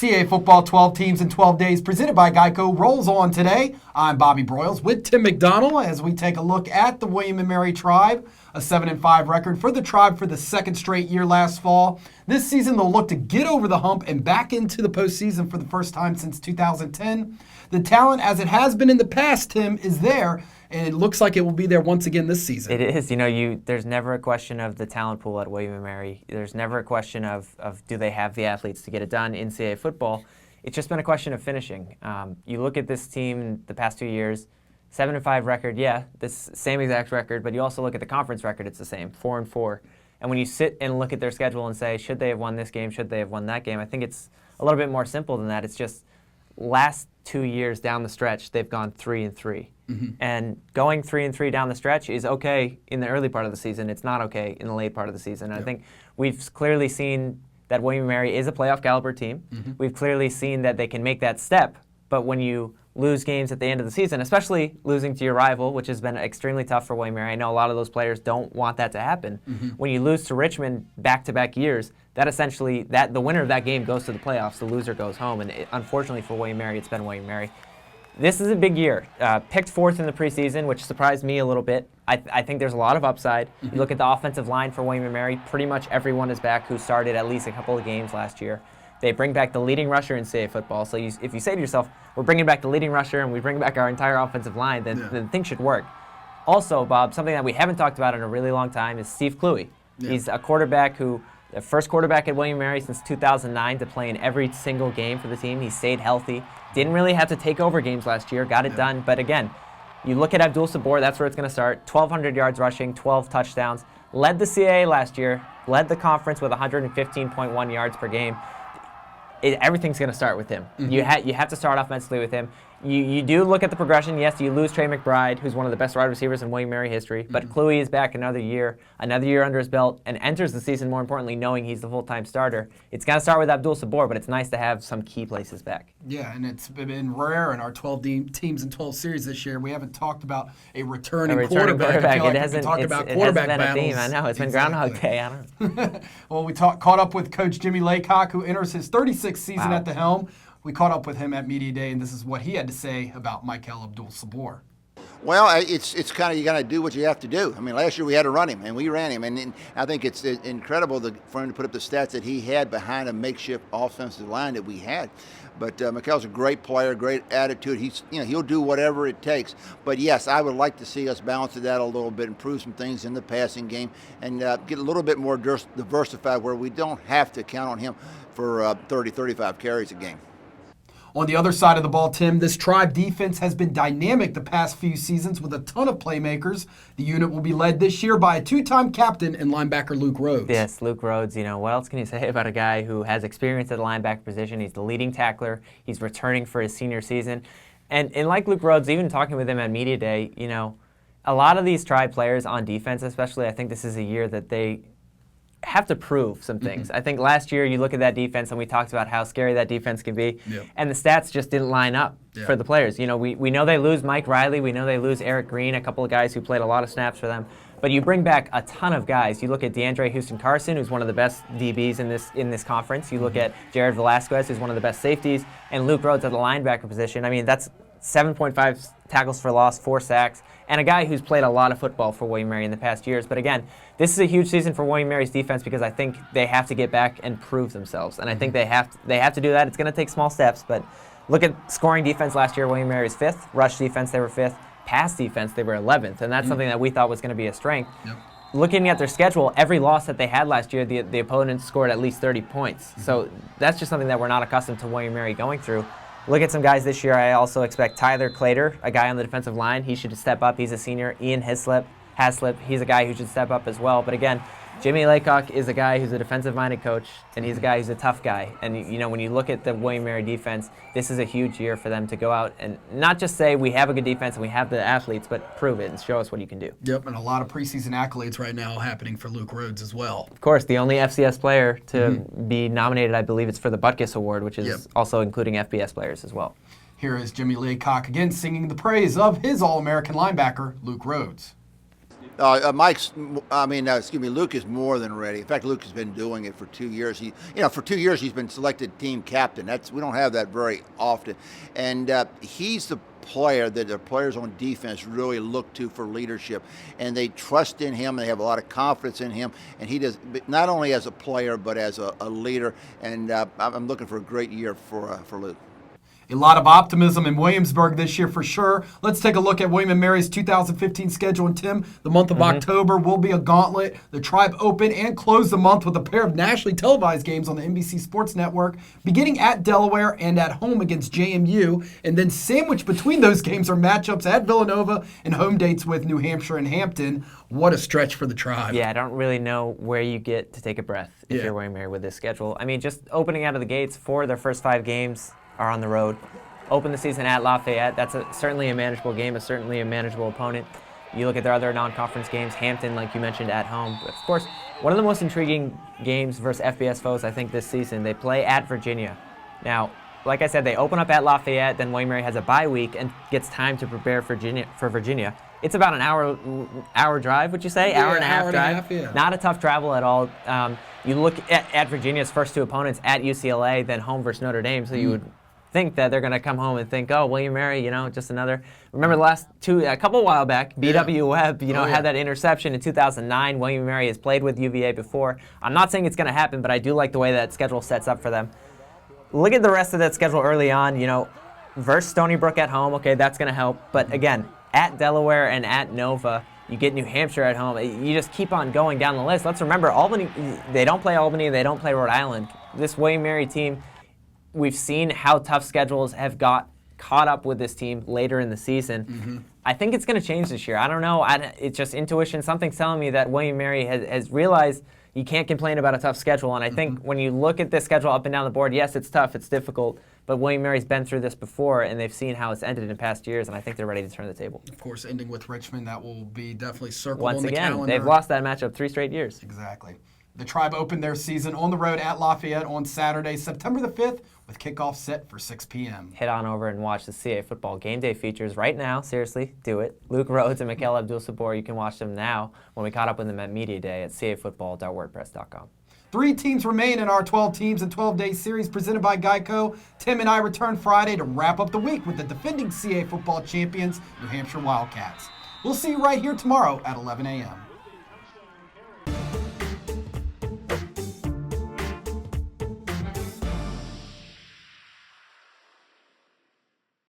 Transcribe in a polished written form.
CAA Football 12 teams in 12 days presented by Geico rolls on today. I'm Bobby Broyles with Tim McDonald as we take a look at the William & Mary Tribe, a 7-5 record for the Tribe for the second straight year last fall. This season they'll look to get over the hump and back into the postseason for the first time since 2010. The talent, as it has been in the past, Tim, is there, and it looks like it will be there once again this season. It is. There's never a question of the talent pool at William & Mary. There's never a question of do they have the athletes to get it done in CAA football. It's just been a question of finishing. You look at this team in the past 2 years, 7-5 record, this same exact record, but you also look at the conference record, it's the same, 4-4. And when you sit and look at their schedule and say, should they have won this game, should they have won that game, I think it's a little bit more simple than that. It's just last 2 years down the stretch, they've gone 3-3. Mm-hmm. And going 3-3 down the stretch is okay in the early part of the season. It's not okay in the late part of the season. Yep. I think we've clearly seen that William & Mary is a playoff caliber team. Mm-hmm. We've clearly seen that they can make that step, but when you lose games at the end of the season, especially losing to your rival, which has been extremely tough for William & Mary. I know a lot of those players don't want that to happen. Mm-hmm. When you lose to Richmond back-to-back years, that essentially, the winner of that game goes to the playoffs, the loser goes home, and unfortunately for William & Mary, it's been William & Mary. This is a big year. Picked fourth in the preseason, which surprised me a little bit. I think there's a lot of upside. Mm-hmm. You look at the offensive line for William & Mary, pretty much everyone is back who started at least a couple of games last year. They bring back the leading rusher in CAA football. So if you say to yourself, we're bringing back the leading rusher and we bring back our entire offensive line, then things should work. Also, Bob, something that we haven't talked about in a really long time is Steve Kluwe. Yeah. He's a quarterback the first quarterback at William & Mary since 2009 to play in every single game for the team. He stayed healthy. Didn't really have to take over games last year. Got it done. But again, you look at Abdul Sabor, that's where it's going to start. 1,200 yards rushing, 12 touchdowns. Led the CAA last year. Led the conference with 115.1 yards per game. Everything's going to start with him. Mm-hmm. You have to start offensively with him. You do look at the progression. Yes, you lose Trey McBride, who's one of the best wide receivers in William & Mary history, but Kluwe is back another year under his belt, and enters the season, more importantly, knowing he's the full-time starter. It's going to start with Abdul Sabor, but it's nice to have some key places back. Yeah, and it's been rare in our 12 teams and 12 series this year. We haven't talked about a returning quarterback. I feel like we've been talking about quarterback battles. It hasn't been a theme. I know. It's been Groundhog Day. I don't know. Well, we caught up with Coach Jimmy Laycock, who enters his 36th season at the helm. We caught up with him at Media Day, and this is what he had to say about Michael Abdul Sabor. Well, it's kind of, you got to do what you have to do. I mean, last year we had to run him, and we ran him. And I think it's incredible for him to put up the stats that he had behind a makeshift offensive line that we had. But Mikel's a great player, great attitude. He'll do whatever it takes. But yes, I would like to see us balance that a little bit, improve some things in the passing game, and get a little bit more diversified where we don't have to count on him for 30, 35 carries a game. On the other side of the ball, Tim, this Tribe defense has been dynamic the past few seasons with a ton of playmakers. The unit will be led this year by a two-time captain and linebacker Luke Rhodes. Yes, Luke Rhodes. What else can you say about a guy who has experience at the linebacker position? He's the leading tackler. He's returning for his senior season. And like Luke Rhodes, even talking with him at Media Day, a lot of these Tribe players on defense especially, I think this is a year that they have to prove some things. Mm-hmm. I think last year you look at that defense and we talked about how scary that defense can be, and the stats just didn't line up for the players. We know they lose Mike Riley, we know they lose Eric Green, a couple of guys who played a lot of snaps for them, but you bring back a ton of guys. You look at DeAndre Houston-Carson, who's one of the best DBs in this conference. You look at Jared Velasquez, who's one of the best safeties, and Luke Rhodes at the linebacker position. I mean, that's 7.5 tackles for loss, 4 sacks, and a guy who's played a lot of football for William & Mary in the past years. But again, this is a huge season for William & Mary's defense because I think they have to get back and prove themselves. And I think they have to do that. It's going to take small steps, but look at scoring defense last year. William & Mary was 5th. Rush defense, they were 5th. Pass defense, they were 11th. And that's something that we thought was going to be a strength. Yep. Looking at their schedule, every loss that they had last year, the opponents scored at least 30 points. So that's just something that we're not accustomed to William & Mary going through. Look at some guys this year. I also expect Tyler Clater, a guy on the defensive line. He should step up. He's a senior. Ian Haslip, he's a guy who should step up as well. But again, Jimmy Laycock is a guy who's a defensive-minded coach, and he's a guy who's a tough guy. And when you look at the William & Mary defense, this is a huge year for them to go out and not just say we have a good defense and we have the athletes, but prove it and show us what you can do. Yep, and a lot of preseason accolades right now happening for Luke Rhodes as well. Of course, the only FCS player to be nominated, I believe it's for the Butkus Award, which is also including FBS players as well. Here is Jimmy Laycock again singing the praise of his All-American linebacker, Luke Rhodes. Luke is more than ready. In fact, Luke has been doing it for 2 years. For 2 years he's been selected team captain. We don't have that very often, and he's the player that the players on defense really look to for leadership, and they trust in him. They have a lot of confidence in him, and he does not only as a player but as a leader. And I'm looking for a great year for Luke. A lot of optimism in Williamsburg this year for sure. Let's take a look at William & Mary's 2015 schedule. And Tim, the month of October will be a gauntlet. The Tribe open and close the month with a pair of nationally televised games on the NBC Sports Network, beginning at Delaware and at home against JMU. And then sandwiched between those games are matchups at Villanova and home dates with New Hampshire and Hampton. What a stretch for the Tribe. Yeah, I don't really know where you get to take a breath if you're William & Mary with this schedule. I mean, just opening out of the gates, 4 of their first 5 games are on the road. Open the season at Lafayette. That's certainly a manageable game, certainly a manageable opponent. You look at their other non-conference games, Hampton, like you mentioned, at home. But of course, one of the most intriguing games versus FBS foes, I think, this season, they play at Virginia. Now, like I said, they open up at Lafayette, then William & Mary has a bye week and gets time to prepare for Virginia. It's about an hour drive, would you say? Yeah, hour and a half drive. Yeah. Not a tough travel at all. You look at Virginia's first 2 opponents at UCLA, then home versus Notre Dame, so you would think that they're going to come home and think, oh, William & Mary, just another. Remember the last a couple while back, B.W. Webb, had that interception in 2009. William & Mary has played with UVA before. I'm not saying it's going to happen, but I do like the way that schedule sets up for them. Look at the rest of that schedule early on, versus Stony Brook at home. Okay, that's going to help. But again, at Delaware and at Nova, you get New Hampshire at home. You just keep on going down the list. Let's remember, Albany, they don't play Albany, they don't play Rhode Island. This William & Mary team, we've seen how tough schedules have got caught up with this team later in the season. I think it's going to change this year. I don't know. It's just intuition. Something's telling me that William & Mary has realized you can't complain about a tough schedule. And I think when you look at this schedule up and down the board, yes, it's tough, it's difficult, but William & Mary's been through this before, and they've seen how it's ended in past years, and I think they're ready to turn the table. Of course, ending with Richmond, that will be definitely circled Once on the again, calendar. they've lost that matchup 3 straight years. Exactly. The Tribe opened their season on the road at Lafayette on Saturday, September the 5th, with kickoff set for 6 p.m. Head on over and watch the CAA Football Game Day features right now. Seriously, do it. Luke Rhodes and Mikel Abdul-Sabor, you can watch them now when we caught up with them at Media Day at caafootball.wordpress.com. 3 teams remain in our 12 teams and 12-day series presented by Geico. Tim and I return Friday to wrap up the week with the defending CAA Football champions, New Hampshire Wildcats. We'll see you right here tomorrow at 11 a.m.